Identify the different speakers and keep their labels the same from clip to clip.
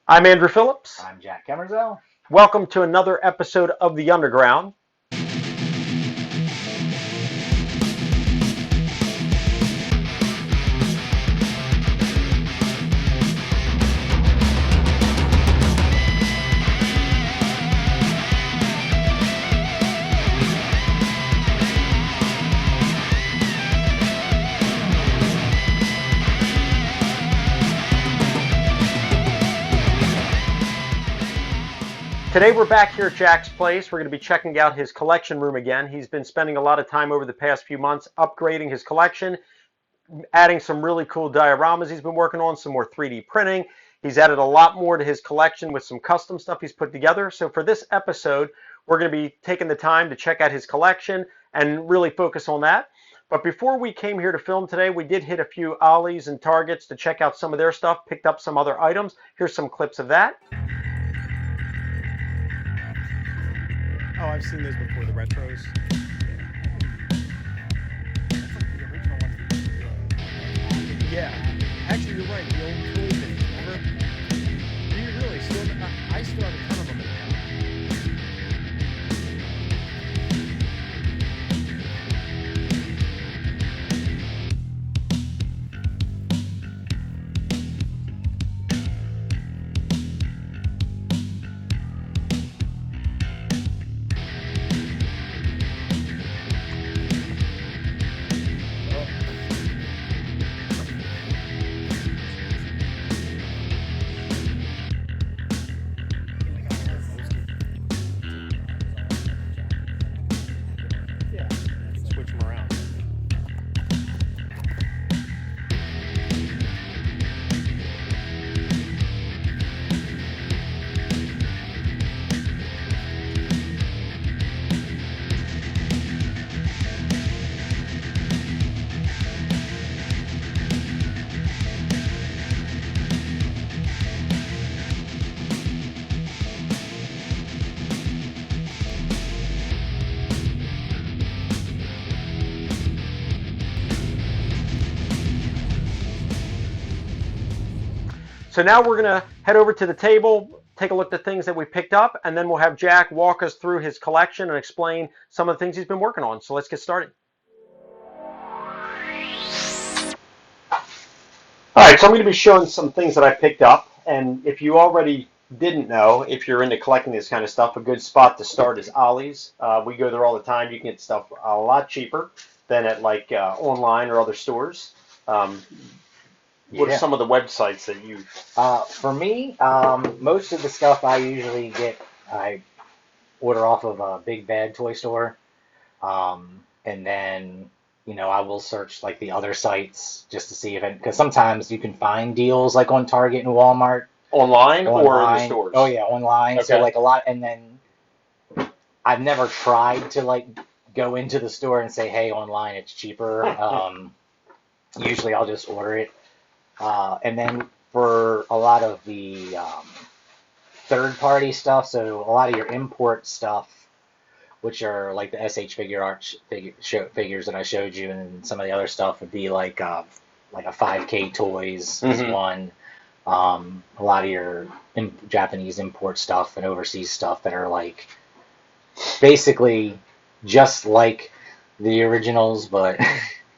Speaker 1: I'm Andrew Phillips.
Speaker 2: I'm Jack Kemerzell.
Speaker 1: Welcome to another episode of The Underground. Today we're back here at Jack's place. We're going to be checking out his collection room again. He's been spending a lot of time over the past few months upgrading his collection, adding some really cool dioramas he's been working on, some more 3D printing. He's added a lot more to his collection with some custom stuff he's put together. So for this episode, we're going to be taking the time to check out his collection and really focus on that. But before we came here to film today, we did hit a few Ollie's and Targets to check out some of their stuff, picked up some other items. Here's some clips of that.
Speaker 3: Oh, I've seen those before, the retros. That's like the original ones. Yeah. Actually, you're right. The old toy things. Remember? Do you really still? I still have a ton of them. Yeah. Switch them around.
Speaker 1: So now we're going to head over to the table, take a look at the things that we picked up, and then we'll have Jack walk us through his collection and explain some of the things he's been working on. So let's get started. All right, so I'm going to be showing some things that I picked up. And if you already didn't know, if you're into collecting this kind of stuff, a good spot to start is Ollie's. We go there all the time. You can get stuff a lot cheaper than at like online or other stores. What are some of the websites that you?
Speaker 2: For me, most of the stuff I usually get, I order off of a Big Bad Toy Store, and then I will search like the other sites just to see if it, because sometimes you can find deals like on Target and Walmart
Speaker 1: Online or in the stores?
Speaker 2: Oh yeah, online.
Speaker 1: Okay.
Speaker 2: So like a lot, and then I've never tried to like go into the store and say, hey, online it's cheaper. Usually I'll just order it. And then for a lot of the third-party stuff, so a lot of your import stuff, which are like the SH Figure Arts figures that I showed you, and some of the other stuff would be like a 5K Toys is one. A lot of your Japanese import stuff and overseas stuff that are like basically just like the originals, but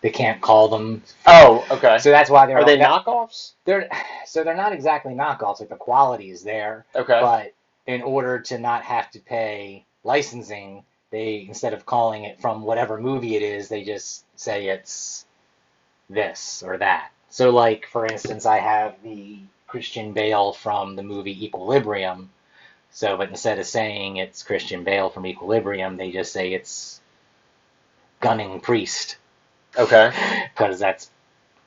Speaker 2: they can't call them.
Speaker 1: Oh, okay.
Speaker 2: So that's why
Speaker 1: Are they knockoffs?
Speaker 2: They're not exactly knockoffs. Like the quality is there.
Speaker 1: Okay.
Speaker 2: But in order to not have to pay licensing, they, instead of calling it from whatever movie it is, they just say it's this or that. So like for instance, I have the Christian Bale from the movie Equilibrium. So but instead of saying it's Christian Bale from Equilibrium, they just say it's Gunning Priest.
Speaker 1: Okay.
Speaker 2: Because that's,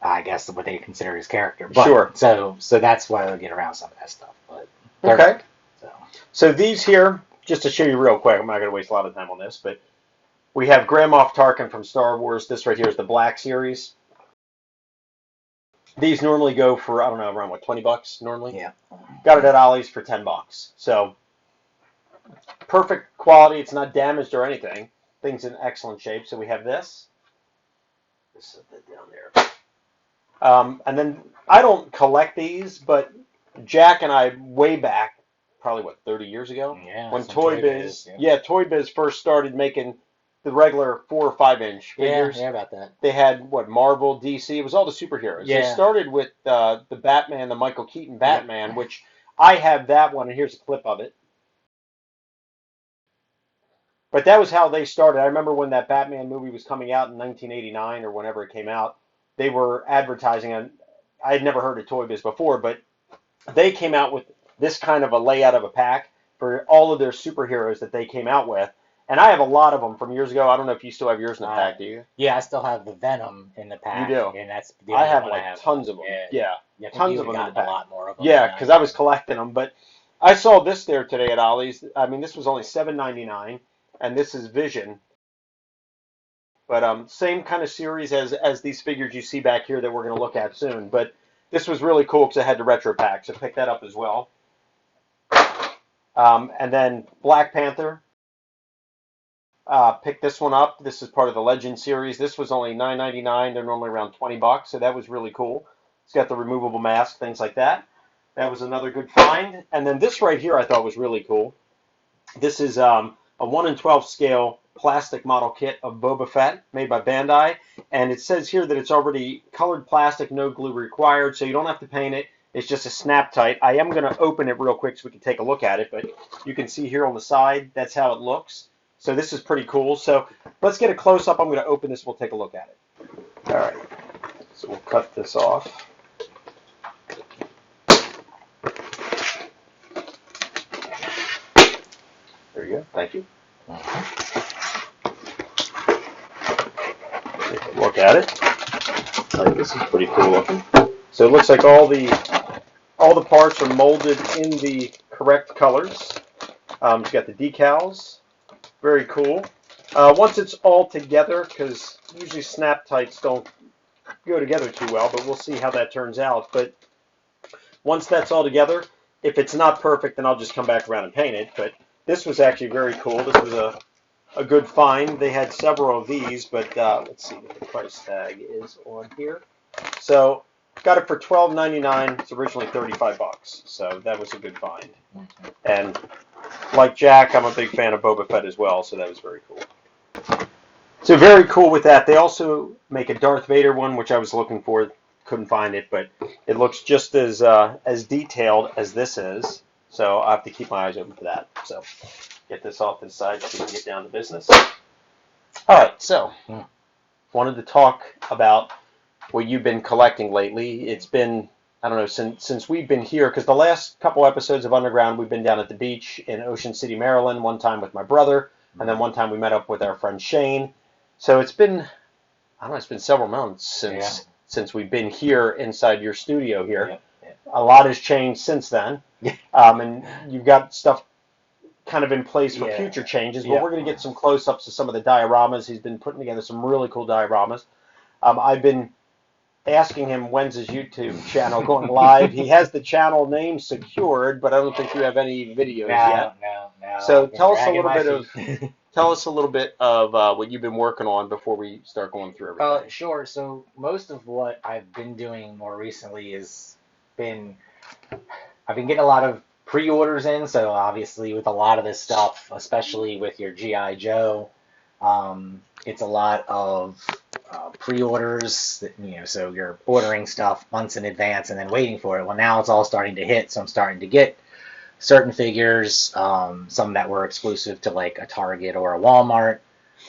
Speaker 2: I guess, what they consider his character. But,
Speaker 1: Sure.
Speaker 2: So that's why I get around some of that stuff. But
Speaker 1: okay.
Speaker 2: So.
Speaker 1: So these here, just to show you real quick, I'm not going to waste a lot of time on this, but we have Grand Moff Tarkin from Star Wars. This right here is the Black Series. These normally go for, I don't know, around what, $20 normally?
Speaker 2: Yeah.
Speaker 1: Got it at Ollie's for $10. So perfect quality. It's not damaged or anything. Thing's in excellent shape. So we have this. Just set that down there. And then I don't collect these, but Jack and I, way back, probably what, 30 years ago,
Speaker 2: Yeah,
Speaker 1: when
Speaker 2: some
Speaker 1: Toy Biz, yeah, Toy Biz first started making the regular 4 or 5 inch figures.
Speaker 2: Yeah, about that.
Speaker 1: They had what, Marvel, DC, it was all the superheroes. They
Speaker 2: Yeah.
Speaker 1: started with the Batman, the Michael Keaton Batman, which I have that one, and here's a clip of it. But that was how they started. I remember when that Batman movie was coming out in 1989 or whenever it came out, they were advertising on. I had never heard of Toy Biz before, but they came out with this kind of a layout of a pack for all of their superheroes that they came out with. And I have a lot of them from years ago. I don't know if you still have yours in the pack, do you?
Speaker 2: Yeah, I still have the Venom in the pack.
Speaker 1: You do?
Speaker 2: And that's the
Speaker 1: I
Speaker 2: only
Speaker 1: have
Speaker 2: one
Speaker 1: like
Speaker 2: I have.
Speaker 1: tons of them. Yeah, tons of them in the pack.
Speaker 2: A lot more of them.
Speaker 1: Yeah, because I was collecting them. But I saw this there today at Ollie's. I mean, this was only $7.99, and this is Vision. But same kind of series as these figures you see back here that we're going to look at soon. But this was really cool because I had the retro pack, so pick that up as well. And then Black Panther. Pick this one up. This is part of the Legend series. This was only $9.99. They're normally around $20, so that was really cool. It's got the removable mask, things like that. That was another good find. And then this right here I thought was really cool. This is a 1 in 12 scale plastic model kit of Boba Fett made by Bandai. And it says here that it's already colored plastic, no glue required, so you don't have to paint it. It's just a snap tight. I am going to open it real quick so we can take a look at it, but you can see here on the side, that's how it looks. So this is pretty cool. So let's get a close-up. I'm going to open this. We'll take a look at it. All right. So we'll cut this off. There you go. Thank you. Take a look at it. All right, this is pretty cool looking. So it looks like all the parts are molded in the correct colors. You've got the decals. Very cool. Once it's all together, because usually snap tights don't go together too well, but we'll see how that turns out. But once that's all together, if it's not perfect, then I'll just come back around and paint it. But this was actually very cool. This was a good find. They had several of these, but let's see what the price tag is on here. So got it for $12.99. It's originally $35, so that was a good find. And like Jack, I'm a big fan of Boba Fett as well, so that was very cool. So very cool with that. They also make a Darth Vader one, which I was looking for. Couldn't find it, but it looks just as detailed as this is. So I have to keep my eyes open for that. So get this off to the side so we can get down to business. All right, so wanted to talk about what you've been collecting lately. It's been, I don't know, since we've been here, because the last couple episodes of Underground, we've been down at the beach in Ocean City, Maryland, one time with my brother, and then one time we met up with our friend Shane. So it's been, I don't know, it's been several months since we've been here inside your studio here.
Speaker 2: Yeah.
Speaker 1: A lot has changed since then, and you've got stuff kind of in place for future changes, but we're going to get some close-ups of some of the dioramas. He's been putting together some really cool dioramas. I've been asking him when's his YouTube channel going live. He has the channel name secured, but I don't think you have any videos yet.
Speaker 2: No.
Speaker 1: So tell us a little bit of what you've been working on before we start going through everything.
Speaker 2: Sure. So most of what I've been doing more recently I've been getting a lot of pre-orders in. So obviously with a lot of this stuff, especially with your G.I. Joe, it's a lot of pre-orders that, so you're ordering stuff months in advance and then waiting for it. Well, now it's all starting to hit, so I'm starting to get certain figures, some that were exclusive to like a Target or a Walmart.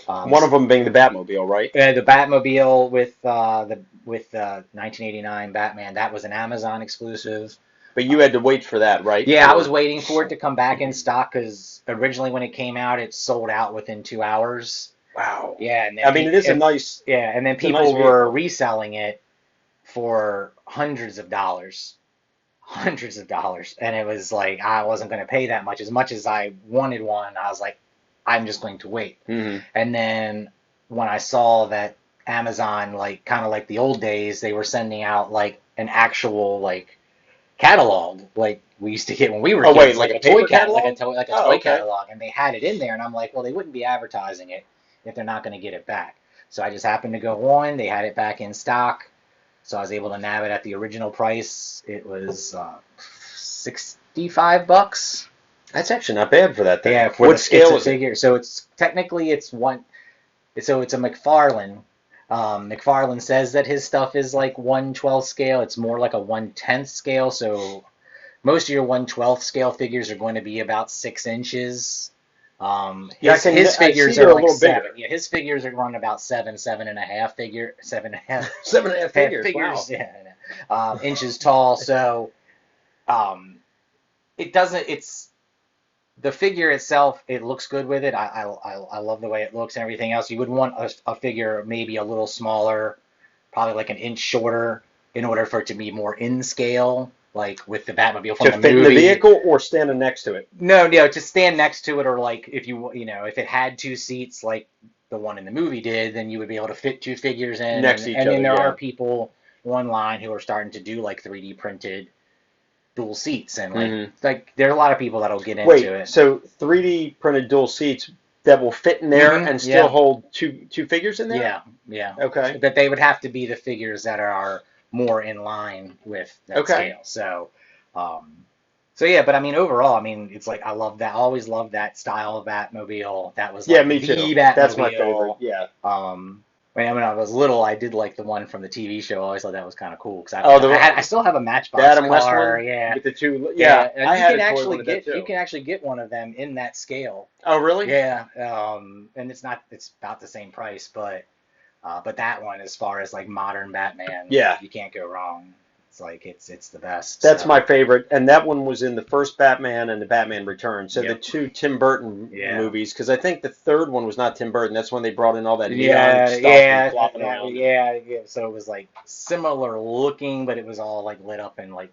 Speaker 1: One of them being the Batmobile, right?
Speaker 2: The Batmobile with the 1989 Batman, that was an Amazon exclusive.
Speaker 1: But you had to wait for that, right?
Speaker 2: Yeah, I was waiting for it to come back in stock because originally when it came out, it sold out within 2 hours.
Speaker 1: Wow.
Speaker 2: Yeah, and
Speaker 1: then it is a nice.
Speaker 2: Yeah, and then people were reselling it for hundreds of dollars, and it was like I wasn't going to pay that much. As much as I wanted one, I was like, I'm just going to wait.
Speaker 1: Mm-hmm.
Speaker 2: And then when I saw that Amazon, like kind of like the old days, they were sending out like an actual like catalog, like we used to get when we were kids.
Speaker 1: Wait, like a toy catalog?
Speaker 2: Like a toy catalog, and they had it in there, and I'm like, well, they wouldn't be advertising it if they're not going to get it back. So I just happened to go on. They had it back in stock, so I was able to nab it at the original price. It was $65.
Speaker 1: That's actually not bad for that thing.
Speaker 2: Yeah, for
Speaker 1: What scale is it?
Speaker 2: figure. So it's technically it's one. So it's a McFarlane. McFarlane says that his stuff is like 1/12 scale. It's more like a 1/10 scale. So most of your 1/12 scale figures are going to be about 6 inches.
Speaker 1: Yeah,
Speaker 2: His
Speaker 1: I
Speaker 2: figures
Speaker 1: see they're
Speaker 2: are
Speaker 1: a
Speaker 2: like
Speaker 1: little
Speaker 2: seven.
Speaker 1: bigger.
Speaker 2: Yeah, his figures are run about 7.5 figure, 7.5
Speaker 1: 7.5 figures.
Speaker 2: figures.
Speaker 1: Wow.
Speaker 2: Yeah, inches tall. So um, it doesn't. It's the figure itself. It looks good with it. I love the way it looks and everything else. You would want a figure maybe a little smaller, probably like an inch shorter, in order for it to be more in scale, like with the Batmobile from
Speaker 1: To
Speaker 2: the
Speaker 1: fit in
Speaker 2: movie.
Speaker 1: the vehicle or standing next to it?
Speaker 2: No, to stand next to it, or like if if it had two seats like the one in the movie did, then you would be able to fit two figures in.
Speaker 1: Next to each
Speaker 2: and then
Speaker 1: other,
Speaker 2: there
Speaker 1: yeah.
Speaker 2: are people online who are starting to do like 3D printed dual seats, and like there are a lot of people that'll get into
Speaker 1: Wait,
Speaker 2: it.
Speaker 1: so 3D printed dual seats that will fit in there and still hold two figures in there?
Speaker 2: Yeah.
Speaker 1: Okay.
Speaker 2: But they would have to be the figures that are more in line with that scale. So yeah, but I mean overall, I mean it's like I love that. I always loved that style of Batmobile. That was like
Speaker 1: Yeah, me
Speaker 2: the
Speaker 1: too.
Speaker 2: Batmobile.
Speaker 1: That's my favorite. Yeah.
Speaker 2: When I was little, I did like the one from the TV show. I always thought that was kind of cool because I still have a Matchbox
Speaker 1: The Adam
Speaker 2: car.
Speaker 1: Westland
Speaker 2: Yeah.
Speaker 1: with the two.
Speaker 2: Yeah, and
Speaker 1: I
Speaker 2: you
Speaker 1: had
Speaker 2: can
Speaker 1: a toy
Speaker 2: actually
Speaker 1: one of that
Speaker 2: get
Speaker 1: too.
Speaker 2: you can actually get one of them in that scale.
Speaker 1: Oh, really?
Speaker 2: Yeah, and it's about the same price, but that one, as far as like modern Batman,
Speaker 1: Yeah.
Speaker 2: you can't go wrong. It's like it's the best.
Speaker 1: That's
Speaker 2: so.
Speaker 1: my favorite, and that one was in the first Batman and the Batman Returns. So the
Speaker 2: Yep.
Speaker 1: two Tim Burton
Speaker 2: Yeah.
Speaker 1: movies, because I think the third one was not Tim Burton. That's when they brought in all that
Speaker 2: Yeah,
Speaker 1: neon stuff and flopping
Speaker 2: yeah,
Speaker 1: around.
Speaker 2: yeah. So it was like similar looking, but it was all like lit up in like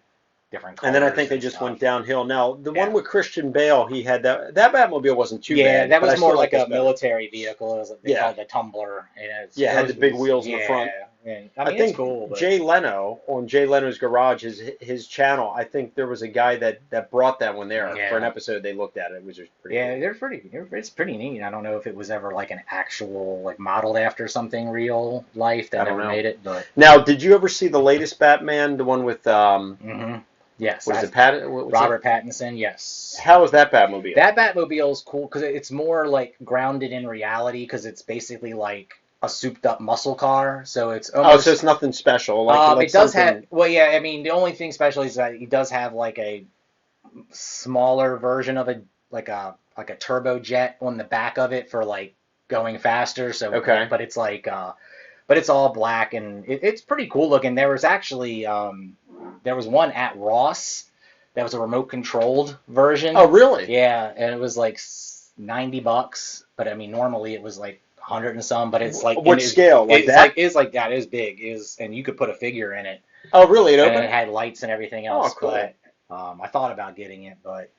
Speaker 2: different colors.
Speaker 1: And then I think they just
Speaker 2: stuff.
Speaker 1: went downhill. Now the
Speaker 2: Yeah.
Speaker 1: one with Christian Bale, he had that Batmobile wasn't too bad.
Speaker 2: Yeah, that
Speaker 1: but I
Speaker 2: was
Speaker 1: still
Speaker 2: more like
Speaker 1: this
Speaker 2: a
Speaker 1: better.
Speaker 2: military vehicle. It was they
Speaker 1: Yeah.
Speaker 2: called it the Tumbler. And
Speaker 1: Yeah, it had the big wheels in the front.
Speaker 2: And,
Speaker 1: I
Speaker 2: I mean,
Speaker 1: think
Speaker 2: it's cool. But...
Speaker 1: Jay Leno on Jay Leno's Garage, his channel. I think there was a guy that brought that one there for an episode. They looked at it. It was just pretty.
Speaker 2: Yeah,
Speaker 1: cool.
Speaker 2: it's pretty neat. I don't know if it was ever like an actual like modeled after something real life that never made it. But
Speaker 1: now, did you ever see the latest Batman, the one with
Speaker 2: Yes,
Speaker 1: was it
Speaker 2: Robert Pattinson? Yes.
Speaker 1: How is that Batmobile?
Speaker 2: That Batmobile is cool because it's more like grounded in reality because it's basically like a souped up muscle car. So it's almost,
Speaker 1: so it's nothing special. Like
Speaker 2: it does
Speaker 1: something...
Speaker 2: have. Well, yeah. I mean, the only thing special is that he does have like a smaller version of a turbo jet on the back of it for like going faster. So
Speaker 1: okay,
Speaker 2: but it's like but it's all black and it's pretty cool looking. There was actually there was one at Ross that was a remote controlled version.
Speaker 1: Oh, really?
Speaker 2: Yeah, and it was like $90. But I mean, normally it was like 100 and some. But it's like
Speaker 1: what scale? Like that?
Speaker 2: It's like that. Is big. And you could put a figure in it.
Speaker 1: Oh, really? It opened?
Speaker 2: And it had lights and everything else.
Speaker 1: Oh, cool.
Speaker 2: But I thought about getting it, but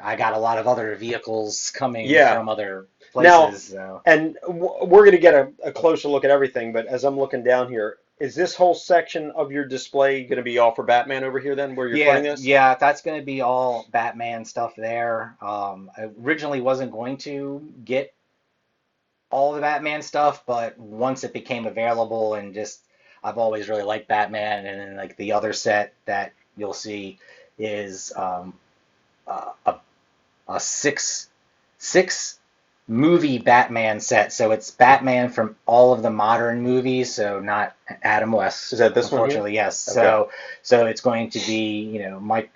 Speaker 2: I got a lot of other vehicles coming from other places.
Speaker 1: Now, and we're going to get a closer look at everything. But as I'm looking down here, is this whole section of your display going to be all for Batman over here then, where you're putting this?
Speaker 2: Yeah, that's going to be all Batman stuff there. I originally wasn't going to get all the Batman stuff, but once it became available and just I've always really liked Batman, and then like the other set that you'll see is a six movie Batman set. So it's Batman from all of the modern movies, so not Adam West.
Speaker 1: Is that this one?
Speaker 2: Unfortunately, yes.
Speaker 1: Okay.
Speaker 2: So it's going to be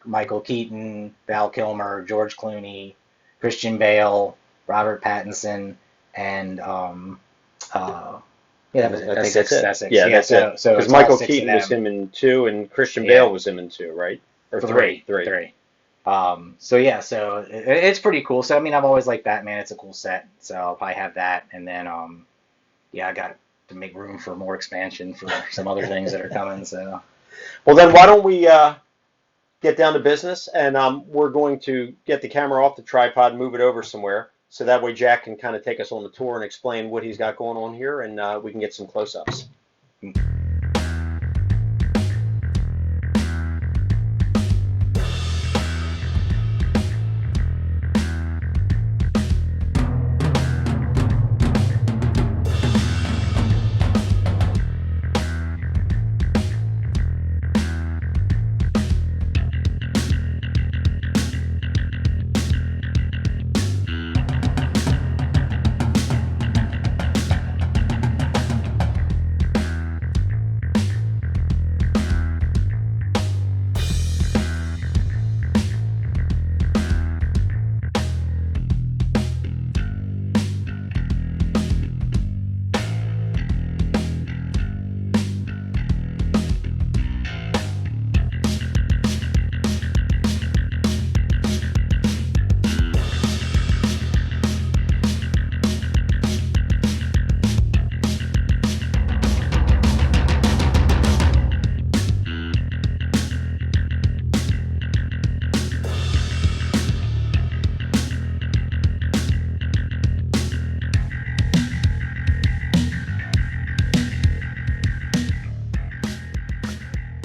Speaker 2: Michael Keaton, Val Kilmer, George Clooney, Christian Bale, Robert Pattinson, and that's six. That's six.
Speaker 1: Yeah, that's it.
Speaker 2: So
Speaker 1: because Michael Keaton was him in 2, and Christian Bale was him in 2, right? Or 3.
Speaker 2: So it's pretty cool. So I mean, I've always liked Batman. It's a cool set. So I'll probably have that, and then I got to make room for more expansion for some other things that are coming. So,
Speaker 1: well then, why don't we get down to business, and we're going to get the camera off the tripod, and move it over somewhere, so that way Jack can kind of take us on the tour and explain what he's got going on here, and we can get some close-ups.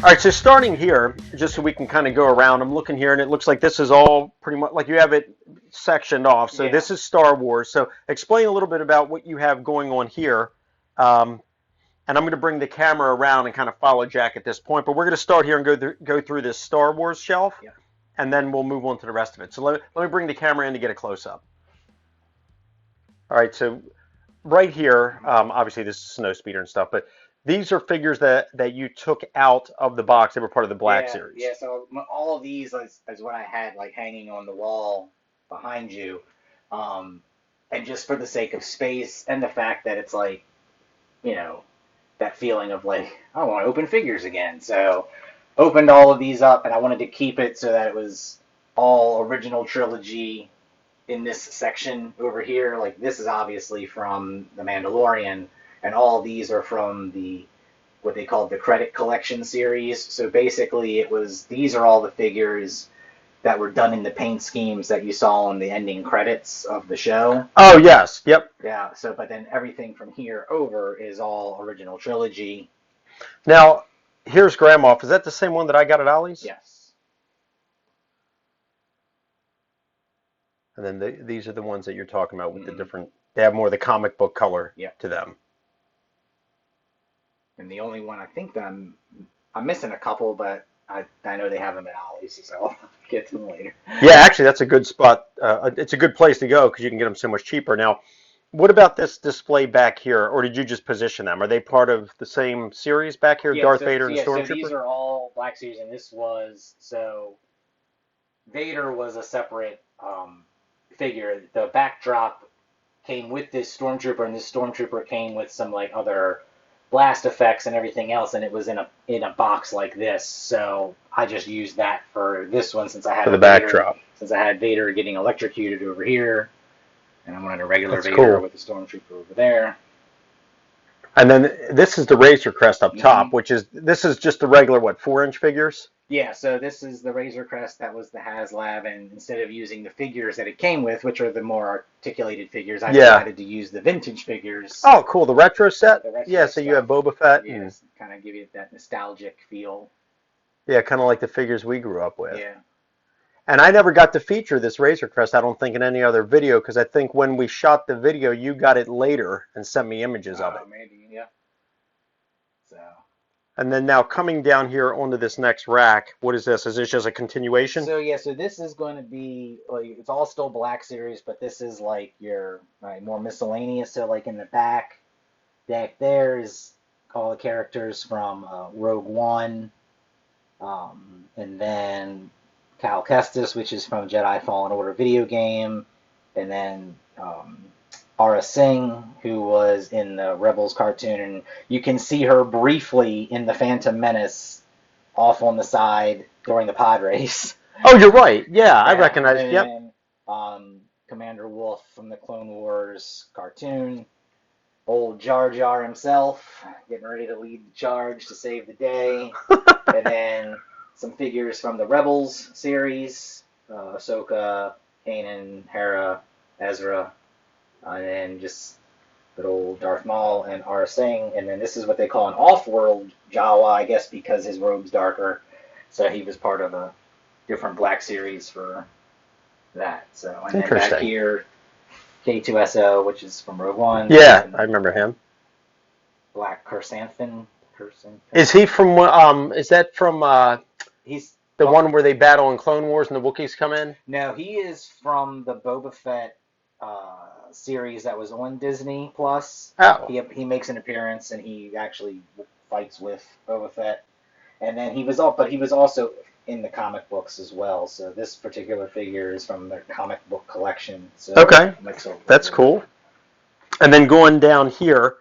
Speaker 1: All right, so starting here, just so we can kind of go around, I'm looking here, and it looks like this is all pretty much like you have it sectioned off. So
Speaker 2: Yeah.
Speaker 1: this is Star Wars. So explain a little bit about what you have going on here. Um, and I'm going to bring the camera around and kind of follow Jack at this point. But we're going to start here and go through this Star Wars shelf,
Speaker 2: Yeah.
Speaker 1: and then we'll move on to the rest of it. So let me bring the camera in to get a close up. All right, so right here, obviously this is snow speeder and stuff, but these are figures that you took out of the box. They were part of the Black
Speaker 2: Yeah,
Speaker 1: Series.
Speaker 2: yeah. So all of these is what I had like hanging on the wall behind you, um, and just for the sake of space and the fact that it's like, you know, that feeling of like I want to open figures again. So opened all of these up, and I wanted to keep it so that it was all original trilogy in this section over here. Like this is obviously from The Mandalorian, and all these are from the what they called the credit collection series. So basically, it was these are all the figures that were done in the paint schemes that you saw in the ending credits of the show.
Speaker 1: Oh yes, yep.
Speaker 2: Yeah. So, but then everything from here over is all original trilogy.
Speaker 1: Now here's Grandma. Is that the same one that I got at Ollie's?
Speaker 2: Yes.
Speaker 1: And then these are the ones that you're talking about with the
Speaker 2: Mm-hmm.
Speaker 1: different. They have more of the comic book color
Speaker 2: Yep.
Speaker 1: to them.
Speaker 2: And the only one I think that I'm missing a couple, but I know they have them at Ollie's, so I'll get to them later.
Speaker 1: Yeah, actually, that's a good spot. It's a good place to go because you can get them so much cheaper. Now, what about this display back here, or did you just position them? Are they part of the same series back here,
Speaker 2: Yeah,
Speaker 1: Darth Vader and
Speaker 2: so these
Speaker 1: Stormtrooper?
Speaker 2: are all Black Series, and this was so Vader was a separate figure. The backdrop came with this Stormtrooper, and this Stormtrooper came with some like other blast effects and everything else, and it was in a box like this. So I just used that for this one since I had
Speaker 1: For the
Speaker 2: Vader,
Speaker 1: backdrop.
Speaker 2: since I had Vader getting electrocuted over here, and I wanted a regular
Speaker 1: That's
Speaker 2: Vader
Speaker 1: cool.
Speaker 2: with the Stormtrooper over there.
Speaker 1: And then this is the Razor Crest up top,
Speaker 2: Mm-hmm.
Speaker 1: this is just the regular, what, 4-inch figures?
Speaker 2: Yeah, so this is the Razor Crest that was the HasLab, and instead of using the figures that it came with, which are the more articulated figures, I
Speaker 1: Yeah.
Speaker 2: decided to use the vintage figures.
Speaker 1: Oh, cool. The retro set?
Speaker 2: The retro
Speaker 1: Yeah, so you have
Speaker 2: stuff.
Speaker 1: Boba Fett.
Speaker 2: Yeah,
Speaker 1: And,
Speaker 2: kind of give you that nostalgic feel.
Speaker 1: yeah, kind of like the figures we grew up with.
Speaker 2: Yeah.
Speaker 1: And I never got to feature this Razor Crest, I don't think, in any other video, because I think when we shot the video, you got it later and sent me images of it.
Speaker 2: Maybe, yeah. So.
Speaker 1: And then now coming down here onto this next rack, what is this? Is this just a continuation?
Speaker 2: So yeah, so this is going to be like it's all still Black Series, but this is like your more miscellaneous. So like in the back deck, there's all the characters from Rogue One, and then Cal Kestis, which is from Jedi Fallen Order video game, and then Aura Singh, who was in the Rebels cartoon, and you can see her briefly in the Phantom Menace off on the side during the pod race.
Speaker 1: Oh, you're right. Yeah,
Speaker 2: Yeah,
Speaker 1: I recognize.
Speaker 2: and
Speaker 1: Yep.
Speaker 2: then, Commander Wolf from the Clone Wars cartoon. Old Jar Jar himself, getting ready to lead the charge to save the day. And then some figures from the Rebels series, Ahsoka, Kanan, Hera, Ezra, and then just good old Darth Maul and Aura Singh. And then this is what they call an off-world Jawa, I guess because his robe's darker. So he was part of a different Black Series for that. So and then back here, K2SO, which is from Rogue One.
Speaker 1: Yeah, I remember him.
Speaker 2: Black Chrysanthemum.
Speaker 1: Is he from? Is that from?
Speaker 2: He's
Speaker 1: the one where they battle in Clone Wars and the Wookiees come in?
Speaker 2: No, he is from the Boba Fett series that was on Disney Plus.
Speaker 1: Oh.
Speaker 2: He makes an appearance and he actually fights with Boba Fett. And then he was also in the comic books as well. So this particular figure is from their comic book collection. So
Speaker 1: okay, that's cool. And then going down here,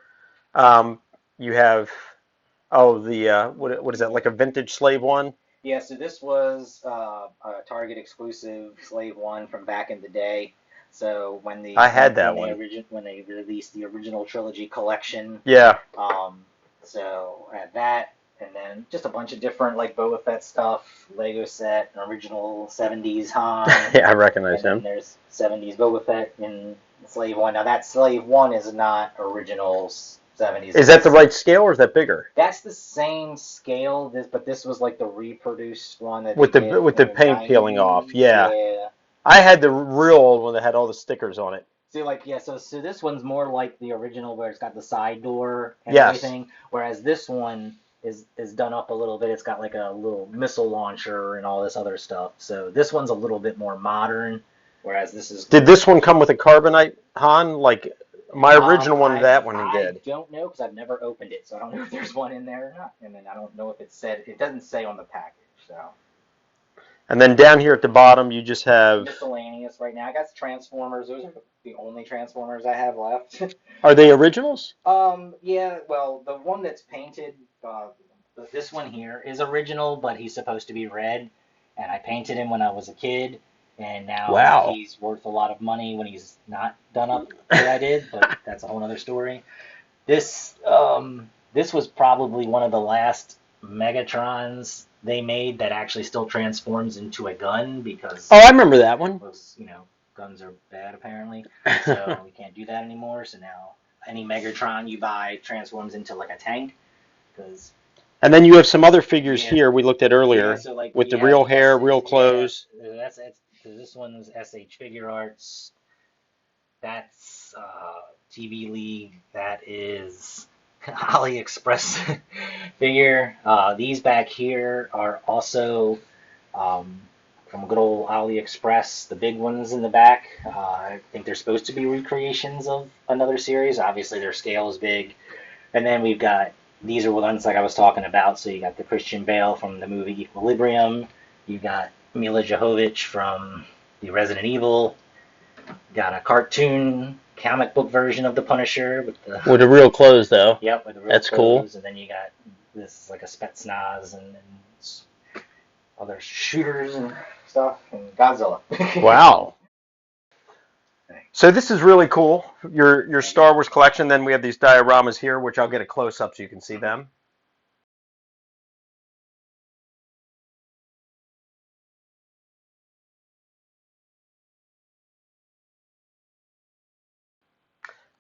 Speaker 1: you have what is that, like a vintage Slave One?
Speaker 2: Yeah, so this was a Target exclusive Slave One from back in the day. So when they released the original trilogy collection.
Speaker 1: Yeah.
Speaker 2: So I had that, and then just a bunch of different like Boba Fett stuff, Lego set, an original 70s Han.
Speaker 1: Yeah, I recognize him.
Speaker 2: And there's 70s Boba Fett in Slave One. Now that Slave One is not original 70s.
Speaker 1: Is that the right scale or is that bigger?
Speaker 2: That's the same scale, but this was like the reproduced one that they
Speaker 1: With the
Speaker 2: did
Speaker 1: with
Speaker 2: in
Speaker 1: the
Speaker 2: the
Speaker 1: paint peeling off,
Speaker 2: 90s.
Speaker 1: yeah.
Speaker 2: Yeah.
Speaker 1: I had the real old one that had all the stickers on it.
Speaker 2: See, like, yeah, so this one's more like the original where it's got the side door and
Speaker 1: Yes.
Speaker 2: everything, whereas this one is done up a little bit. It's got like a little missile launcher and all this other stuff. So this one's a little bit more modern, whereas this is
Speaker 1: Did this one come with a carbonite, Han? Like my original one,
Speaker 2: I
Speaker 1: that one
Speaker 2: I
Speaker 1: did.
Speaker 2: don't know because I've never opened it, so I don't know if there's one in there or not. And then I don't know if it said it doesn't say on the package, so.
Speaker 1: And then down here at the bottom, you just have.
Speaker 2: Miscellaneous right now. I got Transformers. Those are the only Transformers I have left.
Speaker 1: Are they originals?
Speaker 2: Yeah. Well, the one that's painted, this one here is original, but he's supposed to be red, and I painted him when I was a kid, and now
Speaker 1: Wow.
Speaker 2: he's worth a lot of money when he's not done up the way I did. But that's a whole other story. This was probably one of the last Megatrons they made that actually still transforms into a gun because
Speaker 1: Oh, I remember that one.
Speaker 2: most, guns are bad apparently. So we can't do that anymore. So now any Megatron you buy transforms into like a tank because
Speaker 1: And then you have some other figures
Speaker 2: yeah,
Speaker 1: here we looked at
Speaker 2: yeah.
Speaker 1: earlier
Speaker 2: So like
Speaker 1: with
Speaker 2: we
Speaker 1: the
Speaker 2: have
Speaker 1: real
Speaker 2: the
Speaker 1: hair,
Speaker 2: S,
Speaker 1: real
Speaker 2: yeah,
Speaker 1: clothes.
Speaker 2: that's this one's SH Figure Arts. That's TV League. That is AliExpress figure. These back here are also from good old AliExpress. The big ones in the back. I think they're supposed to be recreations of another series. Obviously, their scale is big. And then we've got these are the ones like I was talking about. So you got the Christian Bale from the movie Equilibrium. You got Mila Jovovich from the Resident Evil. Got a cartoon comic book version of the Punisher
Speaker 1: With the real clothes, though.
Speaker 2: yep, with the real
Speaker 1: That's cool.
Speaker 2: clothes, and then you got this like a Spetsnaz and other shooters and stuff, and Godzilla.
Speaker 1: Wow. So this is really cool. Your Star Wars collection. Then we have these dioramas here, which I'll get a close up so you can see them.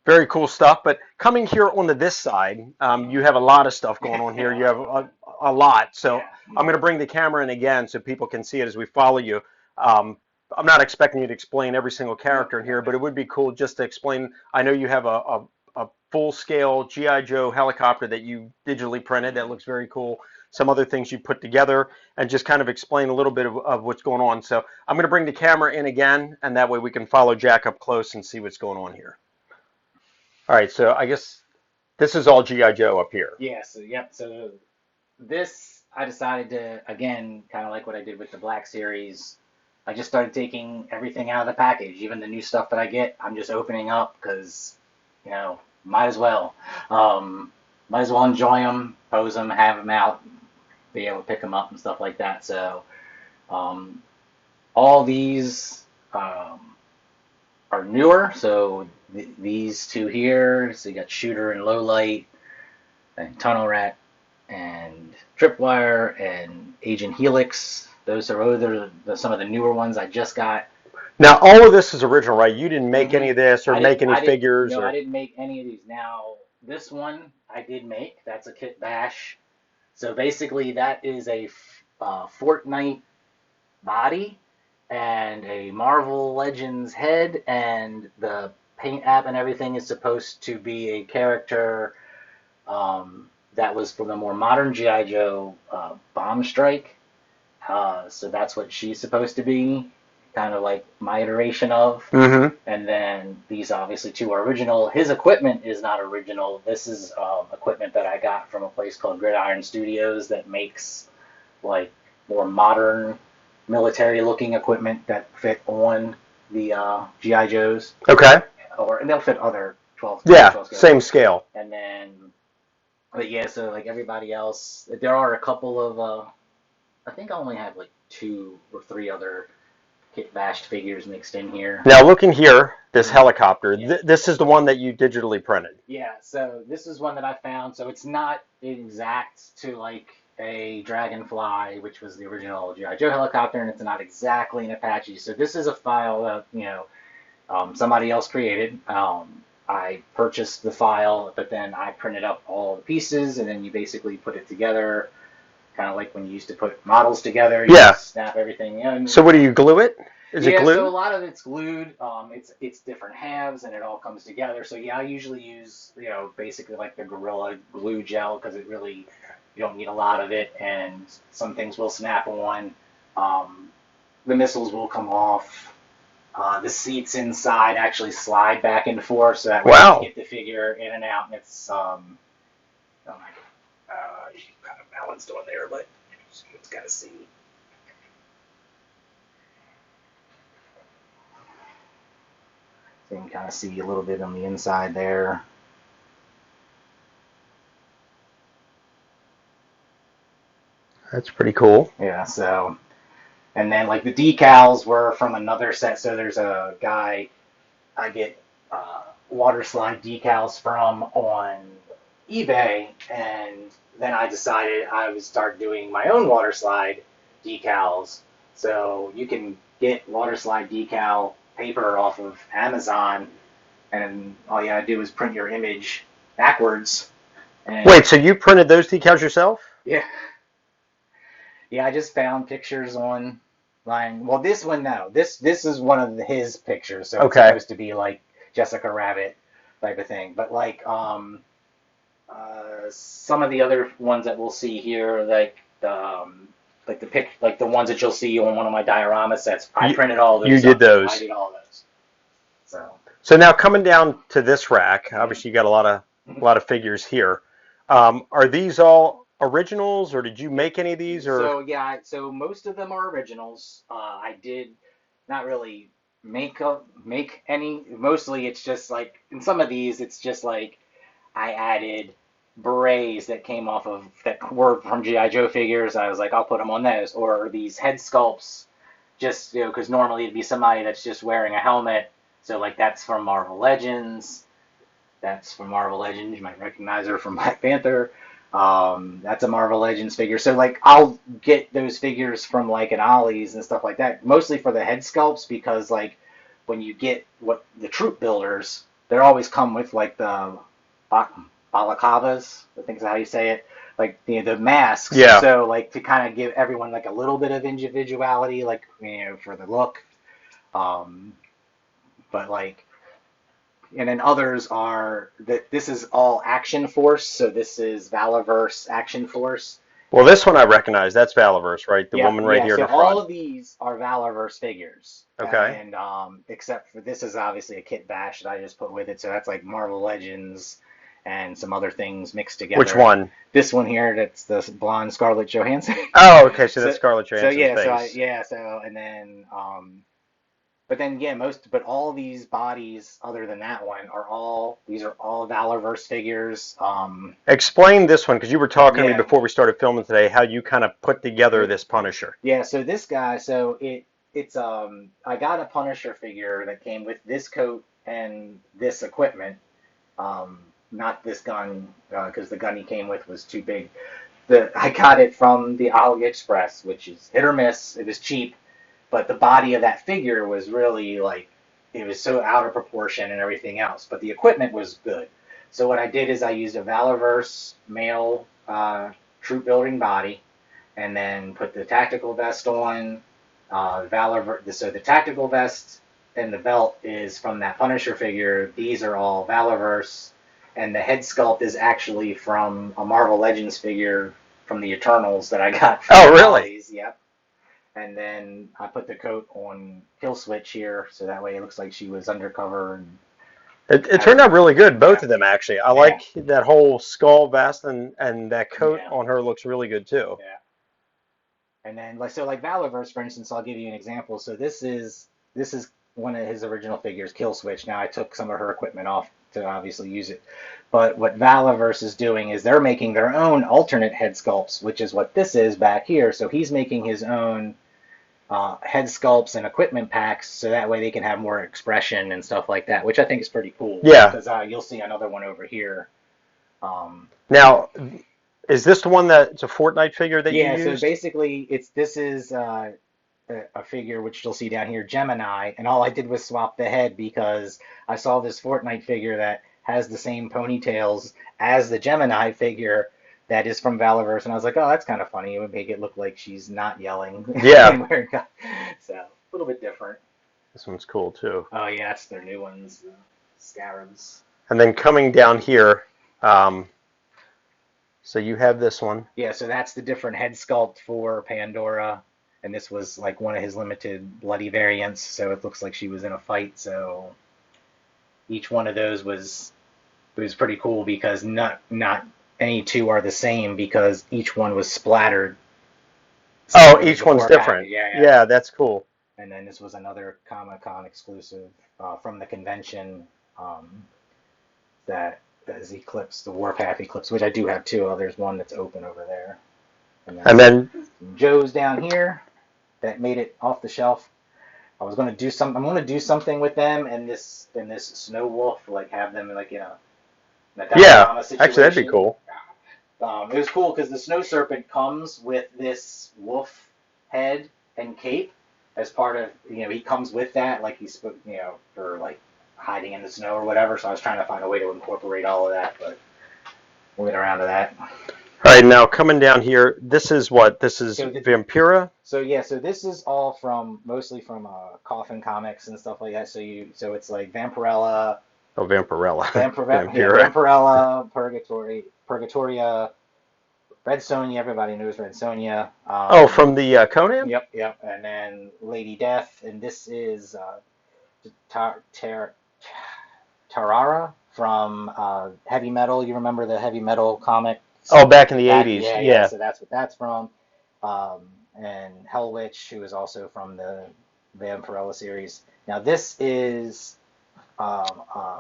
Speaker 1: Very cool stuff. But coming here onto this side, you have a lot of stuff going on here. You have a lot. So I'm going to bring the camera in again so people can see it as we follow you. Um, I'm not expecting you to explain every single character in here, but it would be cool just to explain. I know you have a full-scale G.I. Joe helicopter that you digitally printed that looks very cool. Some other things you put together and just kind of explain a little bit of what's going on. So I'm going to bring the camera in again, and that way we can follow Jack up close and see what's going on here. All right, so I guess this is all G.I. Joe up here.
Speaker 2: Yeah, so yep, so this I decided to again kind of like what I did with the Black Series. I just started taking everything out of the package, even the new stuff that I get. I'm just opening up because might as well, might as well enjoy them, pose them, have them out, be able to pick them up and stuff like that. So um, all these are newer. So these two here, so you got Shooter and Lowlight, and Tunnel Rat, and Tripwire, and Agent Helix. Those are some of the newer ones I just got.
Speaker 1: Now, all of this is original, right? You didn't make any of this or make any figures?
Speaker 2: No,
Speaker 1: or...
Speaker 2: I didn't make any of these. Now, this one I did make. That's a Kit Bash. So basically, that is a Fortnite body and a Marvel Legends head, and the paint app and everything is supposed to be a character that was from the more modern G.I. Joe Bomb Strike. So that's what she's supposed to be, kind of like my iteration of.
Speaker 1: Mm-hmm.
Speaker 2: And then these obviously two are original. His equipment is not original. This is equipment that I got from a place called Gridiron Studios that makes like more modern military-looking equipment that fit on the GI Joes.
Speaker 1: Okay.
Speaker 2: And they'll fit other 12.
Speaker 1: Yeah,
Speaker 2: 12 scale.
Speaker 1: same scale.
Speaker 2: And then, but yeah, so like everybody else, there are a couple of. I think I only have like 2 or 3 other Kit Bashed figures mixed in here.
Speaker 1: Now, looking here, this helicopter, this is the one that you digitally printed.
Speaker 2: Yeah, so this is one that I found. So it's not exact to like a Dragonfly, which was the original G.I. Joe helicopter, and it's not exactly an Apache. So this is a file that, somebody else created. I I purchased the file, but then I printed up all the pieces, and then you basically put it together, kind of like when you used to put models together. You
Speaker 1: Yeah.
Speaker 2: just snap everything in.
Speaker 1: So what do you glue it? Is it
Speaker 2: Yeah, so a
Speaker 1: glued?
Speaker 2: lot of it's glued. It's different halves, and it all comes together. So yeah, I usually use basically like the Gorilla Glue gel because it really you don't need a lot of it, and some things will snap on. Um, the missiles will come off. The seats inside actually slide back and forth, so that way you can
Speaker 1: Wow.
Speaker 2: get the figure in and out, and it's oh my, kind of balanced on there, but it's got to see. So you can kind of see a little bit on the inside there.
Speaker 1: That's pretty cool.
Speaker 2: Yeah, so, and then like the decals were from another set. So there's a guy I get water slide decals from on eBay, and then I decided I would start doing my own water slide decals. So you can get water slide decal paper off of Amazon, and all you gotta do is print your image backwards. And
Speaker 1: Wait, so you printed those decals yourself?
Speaker 2: yeah, yeah, I just found pictures online. Well, this one no. This is one of his pictures, so it's
Speaker 1: Okay.
Speaker 2: supposed to be like Jessica Rabbit type of thing. But some of the other ones that we'll see here, like the ones that you'll see on one of my diorama sets, I
Speaker 1: You,
Speaker 2: printed all
Speaker 1: you
Speaker 2: those
Speaker 1: did
Speaker 2: up. I
Speaker 1: those.
Speaker 2: did all those. So.
Speaker 1: So now coming down to this rack, obviously you got a lot of figures here. Are these all originals, or did you make any of these, or?
Speaker 2: So yeah, so most of them are originals. I did not really make any. Mostly it's just like in some of these, it's just like I added berets that came off of that were from GI Joe figures. I was like, I'll put them on those, or these head sculpts. Just because normally it'd be somebody that's just wearing a helmet. So like that's from Marvel Legends. That's from Marvel Legends. You might recognize her from Black Panther. That's a Marvel Legends figure. So like I'll get those figures from like an Ollie's and stuff like that, mostly for the head sculpts because like when you get what the troop builders, they always come with like the balaclavas. I think is how you say it. Like the masks.
Speaker 1: Yeah.
Speaker 2: So like to kind of give everyone like a little bit of individuality, like for the look. Um, but like and then others are that this is all Action Force, so this is Valorverse Action Force.
Speaker 1: Well, this one I recognize. That's Valorverse, right? The
Speaker 2: Yeah,
Speaker 1: woman right
Speaker 2: yeah.
Speaker 1: here in
Speaker 2: So
Speaker 1: the
Speaker 2: all
Speaker 1: front.
Speaker 2: of these are Valorverse figures,
Speaker 1: Okay.
Speaker 2: and except for this is obviously a kit bash that I just put with it. So that's like Marvel Legends and some other things mixed
Speaker 1: Which
Speaker 2: together.
Speaker 1: one?
Speaker 2: This one here, that's the blonde Scarlett Johansson.
Speaker 1: Oh, okay. So that's
Speaker 2: so
Speaker 1: Scarlett
Speaker 2: so
Speaker 1: Johansson's
Speaker 2: yeah,
Speaker 1: face.
Speaker 2: and then but then yeah, but all these bodies other than that one are all these are all Valorverse figures.
Speaker 1: Explain this one because you were talking to me
Speaker 2: Yeah,
Speaker 1: before we started filming today. How you kind of put together this Punisher?
Speaker 2: yeah. So this guy, so it's I got a Punisher figure that came with this coat and this equipment. Um, Not this gun because the gun he came with was too big. I got it from the AliExpress, which is hit or miss. It was cheap, but the body of that figure was really like it was so out of proportion and everything else. But the equipment was good. So what I did is I used a Valorverse male troop building body, and then put the tactical vest on. So the tactical vest and the belt is from that Punisher figure. These are all Valorverse, and the head sculpt is actually from a Marvel Legends figure from the Eternals that I got from
Speaker 1: Oh,
Speaker 2: the
Speaker 1: really?
Speaker 2: Ollies. Yep. And then I put the coat on Kill Switch here, so that way it looks like she was undercover and
Speaker 1: It
Speaker 2: has
Speaker 1: turned
Speaker 2: a
Speaker 1: out really good,
Speaker 2: yeah,
Speaker 1: both of them actually. I
Speaker 2: yeah,
Speaker 1: like that whole skull vest and that coat
Speaker 2: yeah,
Speaker 1: on her looks really good too.
Speaker 2: yeah. And then like Valorverse, for instance, I'll give you an example. So this is one of his original figures, Kill Switch. Now I took some of her equipment off to obviously use it. But what Valorverse is doing is they're making their own alternate head sculpts, which is what this is back here. So he's making his own head sculpts and equipment packs, so that way they can have more expression and stuff like that, which I think is pretty cool.
Speaker 1: Yeah.
Speaker 2: Because you'll see another one over here. Um,
Speaker 1: Now, is this the one that's a Fortnite figure that you
Speaker 2: yeah, so
Speaker 1: used?
Speaker 2: basically, this is a figure which you'll see down here, Gemini, and all I did was swap the head because I saw this Fortnite figure that has the same ponytails as the Gemini figure that is from Valorverse, and I was like, oh, that's kind of funny. It would make it look like she's not yelling.
Speaker 1: Yeah.
Speaker 2: So a little bit different.
Speaker 1: This one's cool too.
Speaker 2: Oh yeah, that's their new ones, the Scarabs.
Speaker 1: And then coming down here, so you have this one.
Speaker 2: Yeah, so that's the different head sculpt for Pandora, and this was like one of his limited bloody variants, so it looks like she was in a fight. So each one of those was pretty cool because not any two are the same because each one was splattered.
Speaker 1: Oh, each one's different.
Speaker 2: Yeah.
Speaker 1: Yeah, that's cool.
Speaker 2: And then this was another Comic-Con exclusive from the convention that is Eclipse, the Warpath Eclipse, which I do have too. Oh, there's one that's open over there.
Speaker 1: And then
Speaker 2: Joe's down here that made it off the shelf. I was going to do some. I'm going to do something with them and this Snow Wolf, like have them like in a
Speaker 1: yeah,
Speaker 2: situation.
Speaker 1: actually that'd be cool.
Speaker 2: It was cool because the Snow Serpent comes with this wolf head and cape as part of, he comes with that, like he's, for like hiding in the snow or whatever. So I was trying to find a way to incorporate all of that, but we'll get around to that.
Speaker 1: All right, now coming down here, this is what? This is Vampira?
Speaker 2: So yeah, so this is all mostly from Coffin Comics and stuff like that. So it's like Vampirella.
Speaker 1: Oh, Vampirella.
Speaker 2: Vampira. Vampirella, Purgatoria, Red Sonja. Everybody knows Red Sonja.
Speaker 1: From the Conan?
Speaker 2: Yep. And then Lady Death, and this is Tarara from Heavy Metal. You remember the Heavy Metal comic?
Speaker 1: Oh, back in the 80s. Yeah.
Speaker 2: So that's what that's from. And Hell Witch, who is also from the Vampirella series. Now this is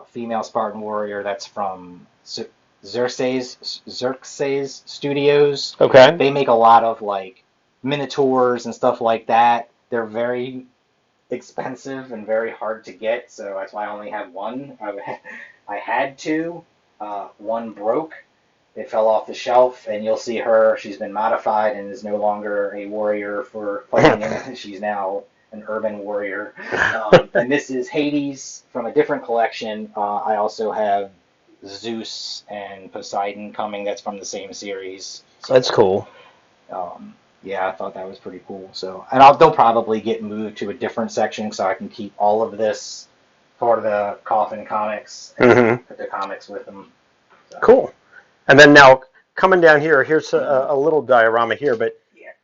Speaker 2: female Spartan warrior that's from Xerxes Studios.
Speaker 1: Okay.
Speaker 2: They make a lot of like minotaurs and stuff like that. They're very expensive and very hard to get, so that's why I only have one. I had two. One broke. It fell off the shelf, and you'll see her. She's been modified and is no longer a warrior for fighting in. She's now an urban warrior. And this is Hades from a different collection. I also have Zeus and Poseidon coming. That's from the same series.
Speaker 1: So, that's cool.
Speaker 2: Yeah, I thought that was pretty cool. So, and they'll probably get moved to a different section so I can keep all of this part of the Coffin Comics and put the comics with them. So.
Speaker 1: Cool. And then now coming down here, here's a little diorama here, but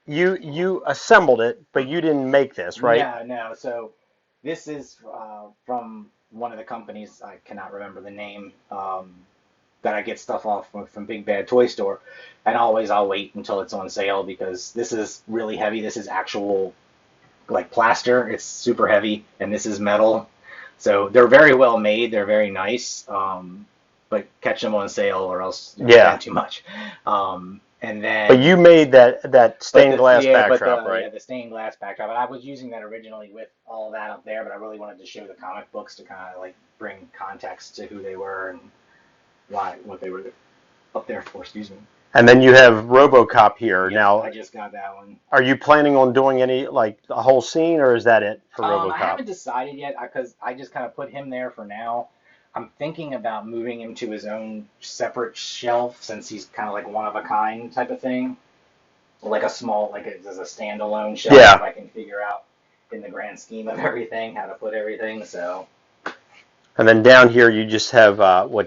Speaker 1: you assembled it, but you didn't make this, right?
Speaker 2: Yeah, no. So this is from one of the companies, I cannot remember the name, that I get stuff off from Big Bad Toy Store. And always I'll wait until it's on sale because this is really heavy. This is actual like plaster. It's super heavy, and this is metal. So they're very well made. They're very nice. But catch them on sale or else you spend too much. And then,
Speaker 1: but you made that stained glass backdrop, right?
Speaker 2: Yeah, the stained glass backdrop. And I was using that originally with all that up there, but I really wanted to show the comic books to kind of like bring context to who they were and what they were up there for. Excuse me.
Speaker 1: And then you have RoboCop here.
Speaker 2: Yep,
Speaker 1: now,
Speaker 2: I just got that one.
Speaker 1: Are you planning on doing any, like, the whole scene, or is that it for RoboCop?
Speaker 2: I haven't decided yet because I just kind of put him there for now. I'm thinking about moving him to his own separate shelf since he's kind of like one of a kind type of thing. Like a small, like as a standalone shelf if I can figure out in the grand scheme of everything how to put everything. So.
Speaker 1: And then down here you just have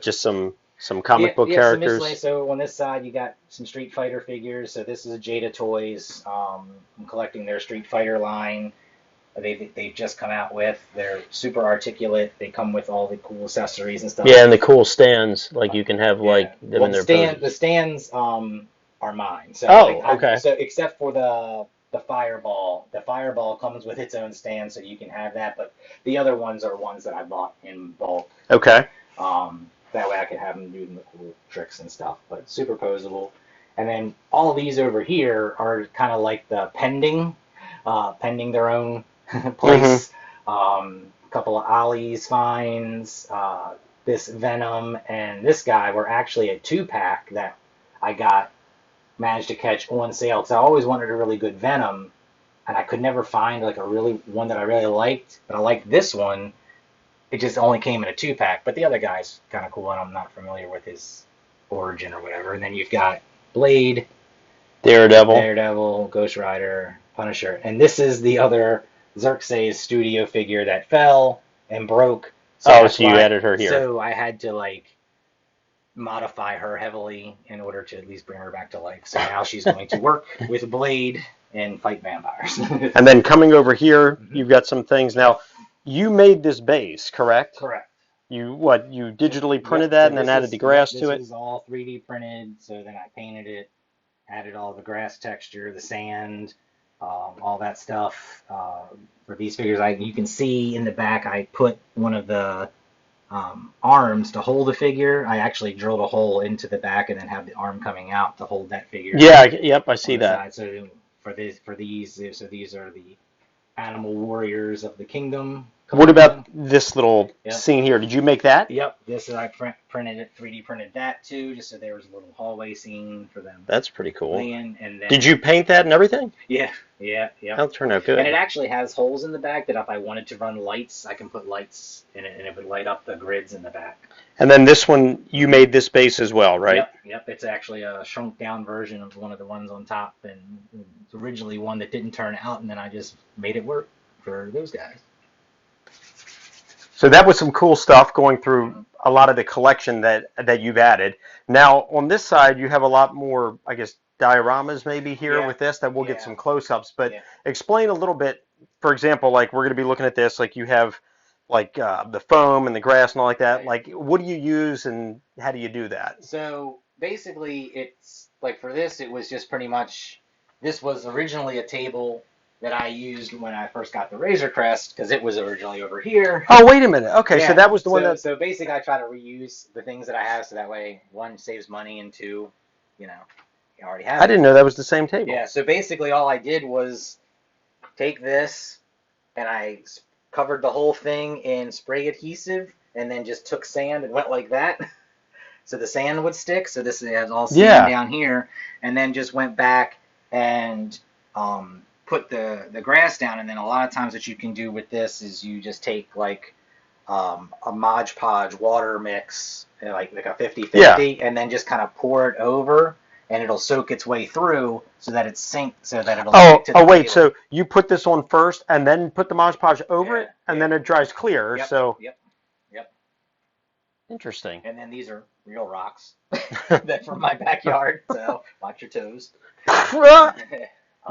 Speaker 1: just some comic book characters.
Speaker 2: So on this side, you got some Street Fighter figures. So this is Jada Toys. I'm collecting their Street Fighter line. They've just come out with. They're super articulate. They come with all the cool accessories and stuff.
Speaker 1: Yeah, and the cool stands. Like you can have them in their poses.
Speaker 2: The stands are mine. So
Speaker 1: okay.
Speaker 2: So except for the Fireball. The Fireball comes with its own stand, so you can have that. But the other ones are ones that I bought in bulk.
Speaker 1: Okay.
Speaker 2: That way I could have them do the cool tricks and stuff, but superposable. And then all these over here are kind of like the pending their own place. A couple of Ollie's finds, this Venom, and this guy were actually a 2-pack that I managed to catch on sale because I always wanted a really good Venom, and I could never find like a really one that I really liked. But I liked this one. It just only came in a 2-pack. But the other guy's kind of cool, and I'm not familiar with his origin or whatever. And then you've got Blade, Daredevil, Ghost Rider, Punisher, and this is the other Xerxes studio figure that fell and broke.
Speaker 1: So you added her here.
Speaker 2: So I had to like modify her heavily in order to at least bring her back to life. So now she's going to work with Blade and fight vampires.
Speaker 1: And then coming over here, you've got some things. Now, you made this base, correct?
Speaker 2: Correct.
Speaker 1: You digitally printed that and then added the grass to it?
Speaker 2: This is all 3D printed, so then I painted it, added all the grass texture, the sand, all that stuff. For these figures, you can see in the back I put one of the arms to hold the figure. I actually drilled a hole into the back and then have the arm coming out to hold that figure.
Speaker 1: Yeah, yep, I see that.
Speaker 2: So these are the animal warriors of the kingdom.
Speaker 1: What about this little scene here? Did you make that?
Speaker 2: Yep, this is I printed it, 3D printed that too, just so there was a little hallway scene for them.
Speaker 1: That's pretty cool.
Speaker 2: And then,
Speaker 1: did you paint that and everything?
Speaker 2: Yeah.
Speaker 1: That'll turn out good.
Speaker 2: And it actually has holes in the back that if I wanted to run lights, I can put lights in it, and it would light up the grids in the back.
Speaker 1: And then this one, you made this base as well, right?
Speaker 2: Yep. It's actually a shrunk down version of one of the ones on top, and it's originally one that didn't turn out, and then I just made it work for those guys.
Speaker 1: So that was some cool stuff going through a lot of the collection that you've added. Now, on this side, you have a lot more, I guess, dioramas maybe here with this that we'll get some close-ups. But explain a little bit, for example, like we're going to be looking at this, like you have like the foam and the grass and all like that. Right. Like, what do you use and how do you do that?
Speaker 2: So basically, it's like for this, it was just pretty much, this was originally a table that I used when I first got the Razor Crest because it was originally over here.
Speaker 1: Oh, wait a minute. Okay, so that was the one that...
Speaker 2: So basically I try to reuse the things that I have so that way, one, saves money, and two, you already have it.
Speaker 1: I didn't know that was the same table.
Speaker 2: Yeah, so basically all I did was take this and I covered the whole thing in spray adhesive and then just took sand and went like that so the sand would stick. So this has all sand down here, and then just went back and... put the grass down, and then a lot of times what you can do with this is you just take like a Mod Podge water mix, like a 50-50, and then just kind of pour it over, and it'll soak its way through so that it's so that it'll stick to the
Speaker 1: wait,
Speaker 2: table.
Speaker 1: So you put this on first and then put the Mod Podge over it, and then it dries clear.
Speaker 2: Yep.
Speaker 1: Interesting.
Speaker 2: And then these are real rocks that's from my backyard, so watch your toes.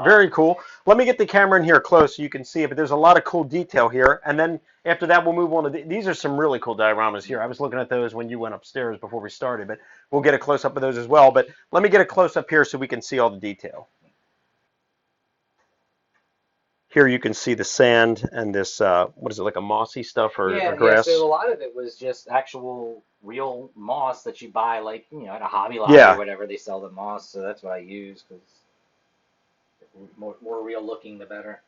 Speaker 1: Very cool. Let me get the camera in here close so you can see it, but there's a lot of cool detail here. And then after that, we'll move on to these are some really cool dioramas here. I was looking at those when you went upstairs before we started, but we'll get a close-up of those as well. But let me get a close-up here so we can see all the detail. Here you can see the sand and this, what is it, like a mossy stuff or grass?
Speaker 2: Yeah, so a lot of it was just actual real moss that you buy, like, at a Hobby Lobby or whatever, they sell the moss, so that's what I use, because more real looking, the better.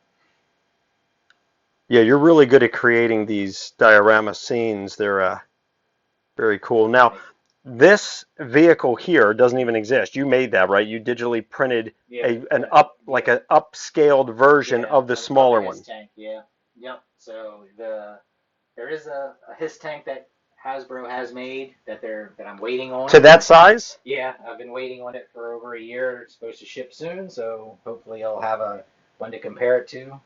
Speaker 1: Yeah, you're really good at creating these diorama scenes. They're very cool. Now, this vehicle here doesn't even exist. You made that, right? You digitally printed an upscaled version of the smaller one.
Speaker 2: Tank, yep. So there is a HISS tank that Hasbro has made that I'm waiting on.
Speaker 1: To that size?
Speaker 2: Yeah, I've been waiting on it for over a year. It's supposed to ship soon, so hopefully I'll have one to compare it to.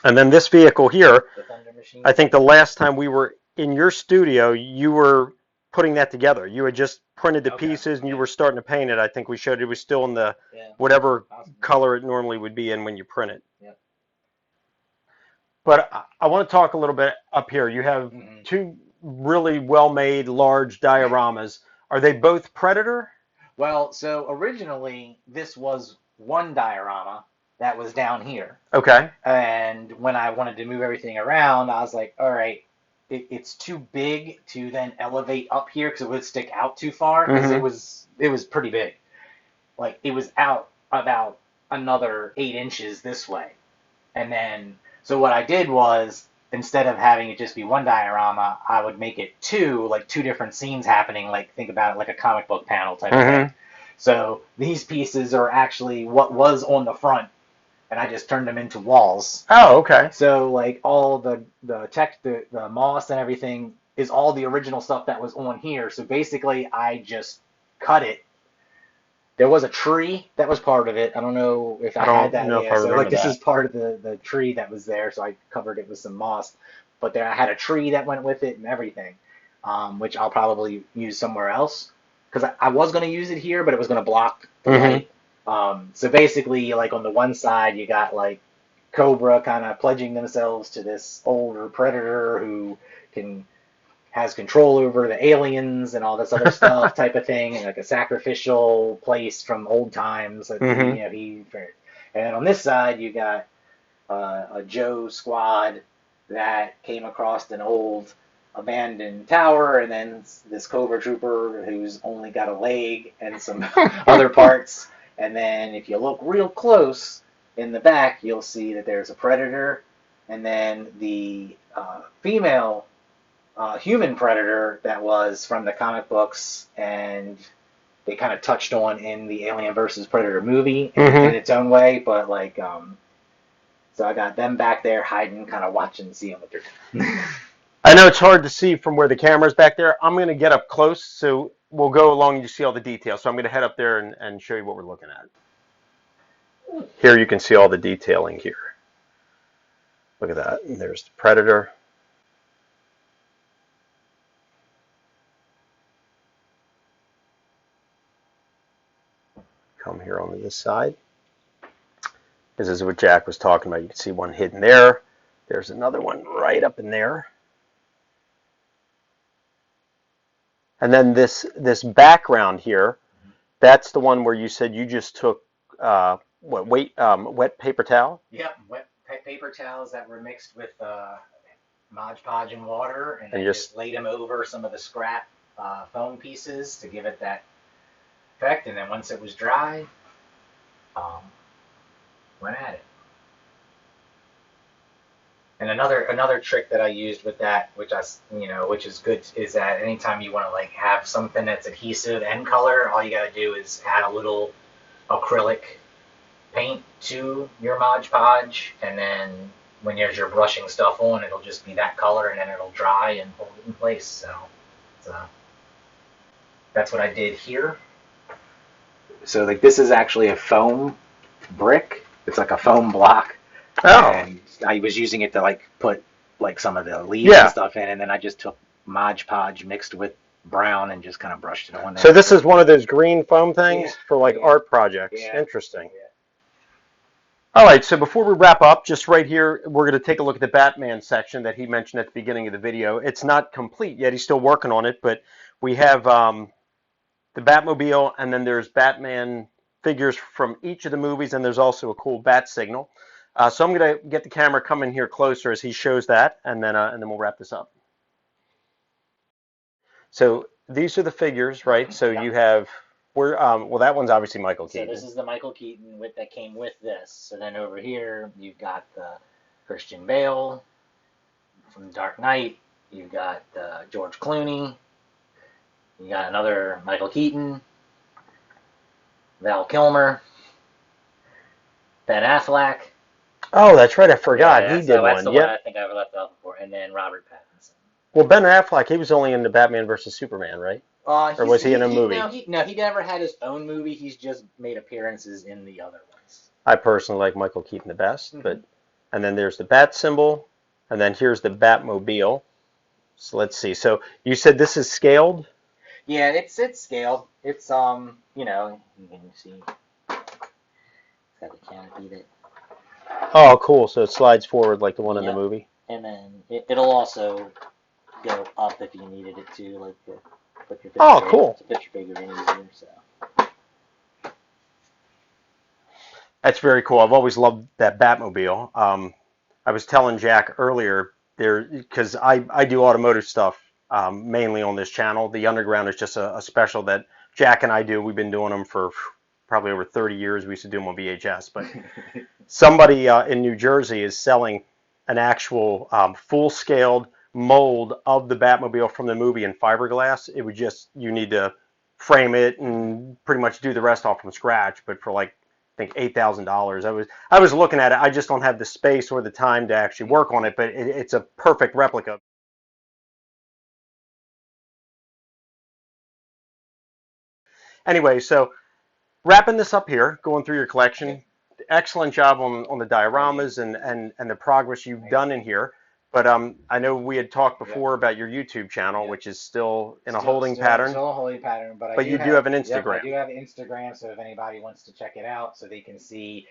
Speaker 1: And then this vehicle here,
Speaker 2: the Thunder Machine.
Speaker 1: I think the last time we were in your studio, you were putting that together. You had just printed the pieces and you were starting to paint it. I think we showed it was still in the whatever color it normally would be in when you print it.
Speaker 2: Yep.
Speaker 1: But I want to talk a little bit up here. You have two really well-made large dioramas. Are they both Predator?
Speaker 2: Well, so originally this was one diorama that was down here.
Speaker 1: Okay.
Speaker 2: And when I wanted to move everything around, I was like, all right, it's too big to then elevate up here because it would stick out too far because it was pretty big. Like it was out about another 8 inches this way. And then, so what I did was, instead of having it just be one diorama, I would make it two different scenes happening, like think about it like a comic book panel type of thing. So these pieces are actually what was on the front, and I just turned them into walls.
Speaker 1: Oh, okay.
Speaker 2: So like all the moss and everything is all the original stuff that was on here. So basically, I just cut it. There was a tree that was part of it. I don't know if I
Speaker 1: I
Speaker 2: had
Speaker 1: don't
Speaker 2: that.
Speaker 1: know if
Speaker 2: Yeah,
Speaker 1: I
Speaker 2: so
Speaker 1: remember
Speaker 2: like this
Speaker 1: that.
Speaker 2: is part of the tree that was there. So I covered it with some moss. But there I had a tree that went with it and everything, which I'll probably use somewhere else because I was going to use it here, but it was going to block the
Speaker 1: Mm-hmm.
Speaker 2: light. So basically, like on the one side, you got like Cobra kind of pledging themselves to this older predator who can has control over the aliens and all this other stuff type of thing, and like a sacrificial place from old times that
Speaker 1: Mm-hmm.
Speaker 2: and then on this side you got a Joe squad that came across an old abandoned tower, and then this Cobra trooper who's only got a leg and some other parts. And then if you look real close in the back, you'll see that there's a predator, and then the female human predator that was from the comic books, and they kind of touched on in the Alien versus Predator movie in its own way, but like so I got them back there hiding, kind of watching, seeing what they're doing.
Speaker 1: I know it's hard to see from where the camera's back there. I'm going to get up close, so we'll go along and you see all the details. So I'm going to head up there and show you what we're looking at. Here you can see all the detailing here. Look at that. There's the predator. Come here on this side. This is what Jack was talking about. You can see one hidden there. There's another one right up in there. And then this background here, that's the one where you said you just took wet paper towel?
Speaker 2: Yep, wet paper towels that were mixed with Mod Podge and water, and
Speaker 1: And
Speaker 2: then
Speaker 1: just
Speaker 2: just laid them over some of the scrap foam pieces to give it that effect. And then once it was dry, um, went at it. And another trick that I used with that, which is good, is that anytime you want to like have something that's adhesive and color, all you got to do is add a little acrylic paint to your Mod Podge, and then when you're brushing stuff on, it'll just be that color, and then it'll dry and hold it in place. So that's what I did here. So like this is actually a foam brick. It's like a foam block.
Speaker 1: Oh.
Speaker 2: And I was using it to like put like some of the leaves
Speaker 1: Yeah.
Speaker 2: and stuff in, and then I just took Mod Podge mixed with brown and just kind of brushed it on there.
Speaker 1: So this is one of those green foam things
Speaker 2: Yeah.
Speaker 1: for like
Speaker 2: Yeah.
Speaker 1: art projects.
Speaker 2: Yeah.
Speaker 1: Interesting.
Speaker 2: Yeah.
Speaker 1: All right, so before we wrap up, just right here, we're going to take a look at the Batman section that he mentioned at the beginning of the video. It's not complete yet. He's still working on it, but we have the Batmobile, and then there's Batman figures from each of the movies, and there's also a cool bat signal. So I'm going to get the camera coming here closer as he shows that, and then we'll wrap this up. So these are the figures, right? So
Speaker 2: Yeah.
Speaker 1: you have well, that one's obviously Michael Keaton.
Speaker 2: So this is the Michael Keaton that came with this. So then over here you've got the Christian Bale from Dark Knight. You've got George Clooney. You got another Michael Keaton, Val Kilmer, Ben Affleck.
Speaker 1: Oh, that's right. I forgot. He did
Speaker 2: That's
Speaker 1: one.
Speaker 2: the one I think I left off before. And then Robert Pattinson.
Speaker 1: Well, Ben Affleck, he was only in the Batman versus Superman, right? Or was he in a movie?
Speaker 2: No, he never had his own movie. He's just made appearances in the other ones.
Speaker 1: I personally like Michael Keaton the best, but and then there's the bat symbol, and then here's the Batmobile. So let's see. So you said this is scaled?
Speaker 2: Yeah, it's scaled. It's you can see it's got the canopy that.
Speaker 1: Oh, cool. So it slides forward like the one in the movie.
Speaker 2: And then it'll also go up if you needed it to, like to put your
Speaker 1: cool.
Speaker 2: To put your figure in easier. So.
Speaker 1: That's very cool. I've always loved that Batmobile. I was telling Jack earlier because I do automotive stuff mainly on this channel. The Underground is just a special that Jack and I do. We've been doing them for probably over 30 years. We used to do them on VHS. But somebody in New Jersey is selling an actual full-scaled mold of the Batmobile from the movie in fiberglass. It would you need to frame it and pretty much do the rest off from scratch. But for like think $8,000. I was looking at it. I just don't have the space or the time to actually work on it, but it's a perfect replica. Anyway, so wrapping this up here, going through your collection. Excellent job on the dioramas and the progress you've done in here. But I know we had talked before about your YouTube channel, which is still in a holding pattern.
Speaker 2: Still a holding pattern,
Speaker 1: but you do have an Instagram.
Speaker 2: Yep, I do have Instagram, so if anybody wants to check it out, so they can see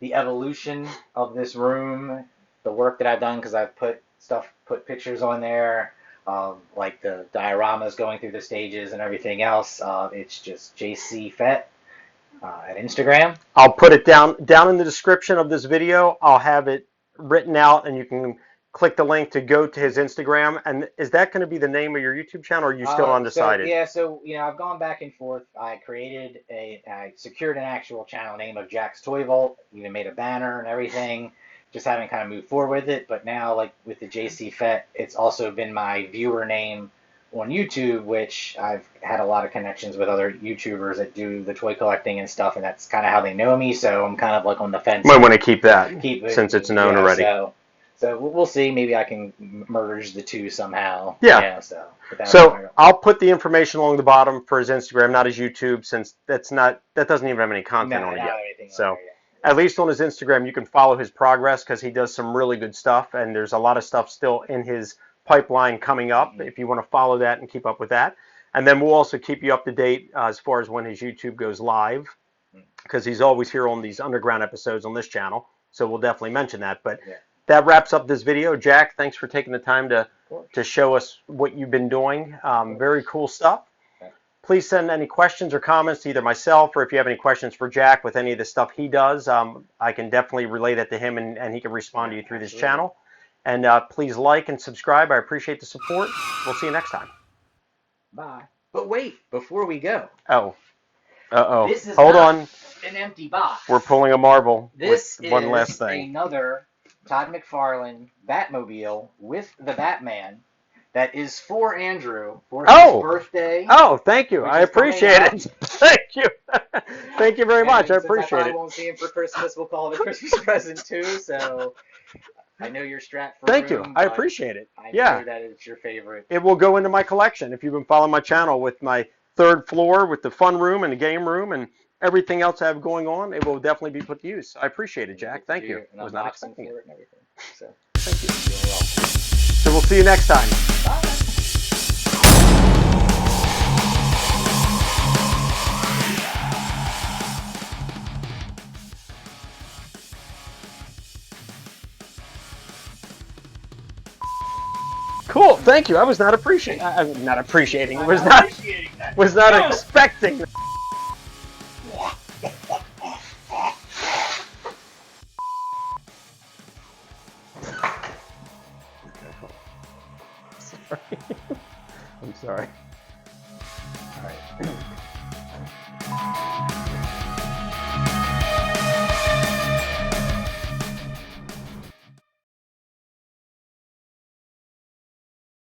Speaker 2: the evolution of this room, the work that I've done, because I've put pictures on there, like the dioramas going through the stages and everything else. It's just JC Fett at Instagram.
Speaker 1: I'll put it down in the description of this video. I'll have it written out, and you can click the link to go to his Instagram. And is that going to be the name of your YouTube channel, or are you still undecided?
Speaker 2: So I've gone back and forth. I secured an actual channel name of Jack's Toy Vault, even made a banner and everything. Just haven't kind of moved forward with it. But now, like with the JC Fett, it's also been my viewer name on YouTube, which I've had a lot of connections with other YouTubers that do the toy collecting and stuff, and that's kind of how they know me. So I'm kind of like on the fence.
Speaker 1: Might want to keep that, since it's known already.
Speaker 2: So we'll see. Maybe I can merge the two somehow.
Speaker 1: Yeah. So I'll put the information along the bottom for his Instagram, not his YouTube, since that doesn't even have any content on it yet. So at least on his Instagram, you can follow his progress, because he does some really good stuff, and there's a lot of stuff still in his pipeline coming up, if you want to follow that and keep up with that. And then we'll also keep you up to date as far as when his YouTube goes live, because he's always here on these underground episodes on this channel. So we'll definitely mention that. But that wraps up this video. Jack, thanks for taking the time to show us what you've been doing. Very cool stuff. Please send any questions or comments to either myself, or if you have any questions for Jack with any of the stuff he does, I can definitely relay that to him, and he can respond to you through this channel. And please like and subscribe. I appreciate the support. We'll see you next time.
Speaker 2: Bye. But wait, before we go.
Speaker 1: Oh. Uh-oh.
Speaker 2: This is
Speaker 1: Hold
Speaker 2: not
Speaker 1: on.
Speaker 2: An empty box.
Speaker 1: We're pulling a marble.
Speaker 2: This
Speaker 1: with one last thing.
Speaker 2: Another Todd McFarlane Batmobile with the Batman that is for Andrew for his birthday.
Speaker 1: Oh, thank you. I appreciate it. Thank you. Thank you very much. I appreciate it.
Speaker 2: I won't see him for Christmas. We'll call it a Christmas present too. So I know you're strapped for
Speaker 1: Thank
Speaker 2: room,
Speaker 1: you. I appreciate it.
Speaker 2: I know that it's your favorite.
Speaker 1: It will go into my collection. If you've been following my channel, with my third floor, with the fun room and the game room and everything else I have going on, it will definitely be put to use. I appreciate it, Jack. Thank you. I was not expecting it.
Speaker 2: And everything. So
Speaker 1: thank you. So we'll see you next time.
Speaker 2: Bye.
Speaker 1: Cool, thank you. I was not appreciating. Was not expecting. Sorry. I'm sorry. All right.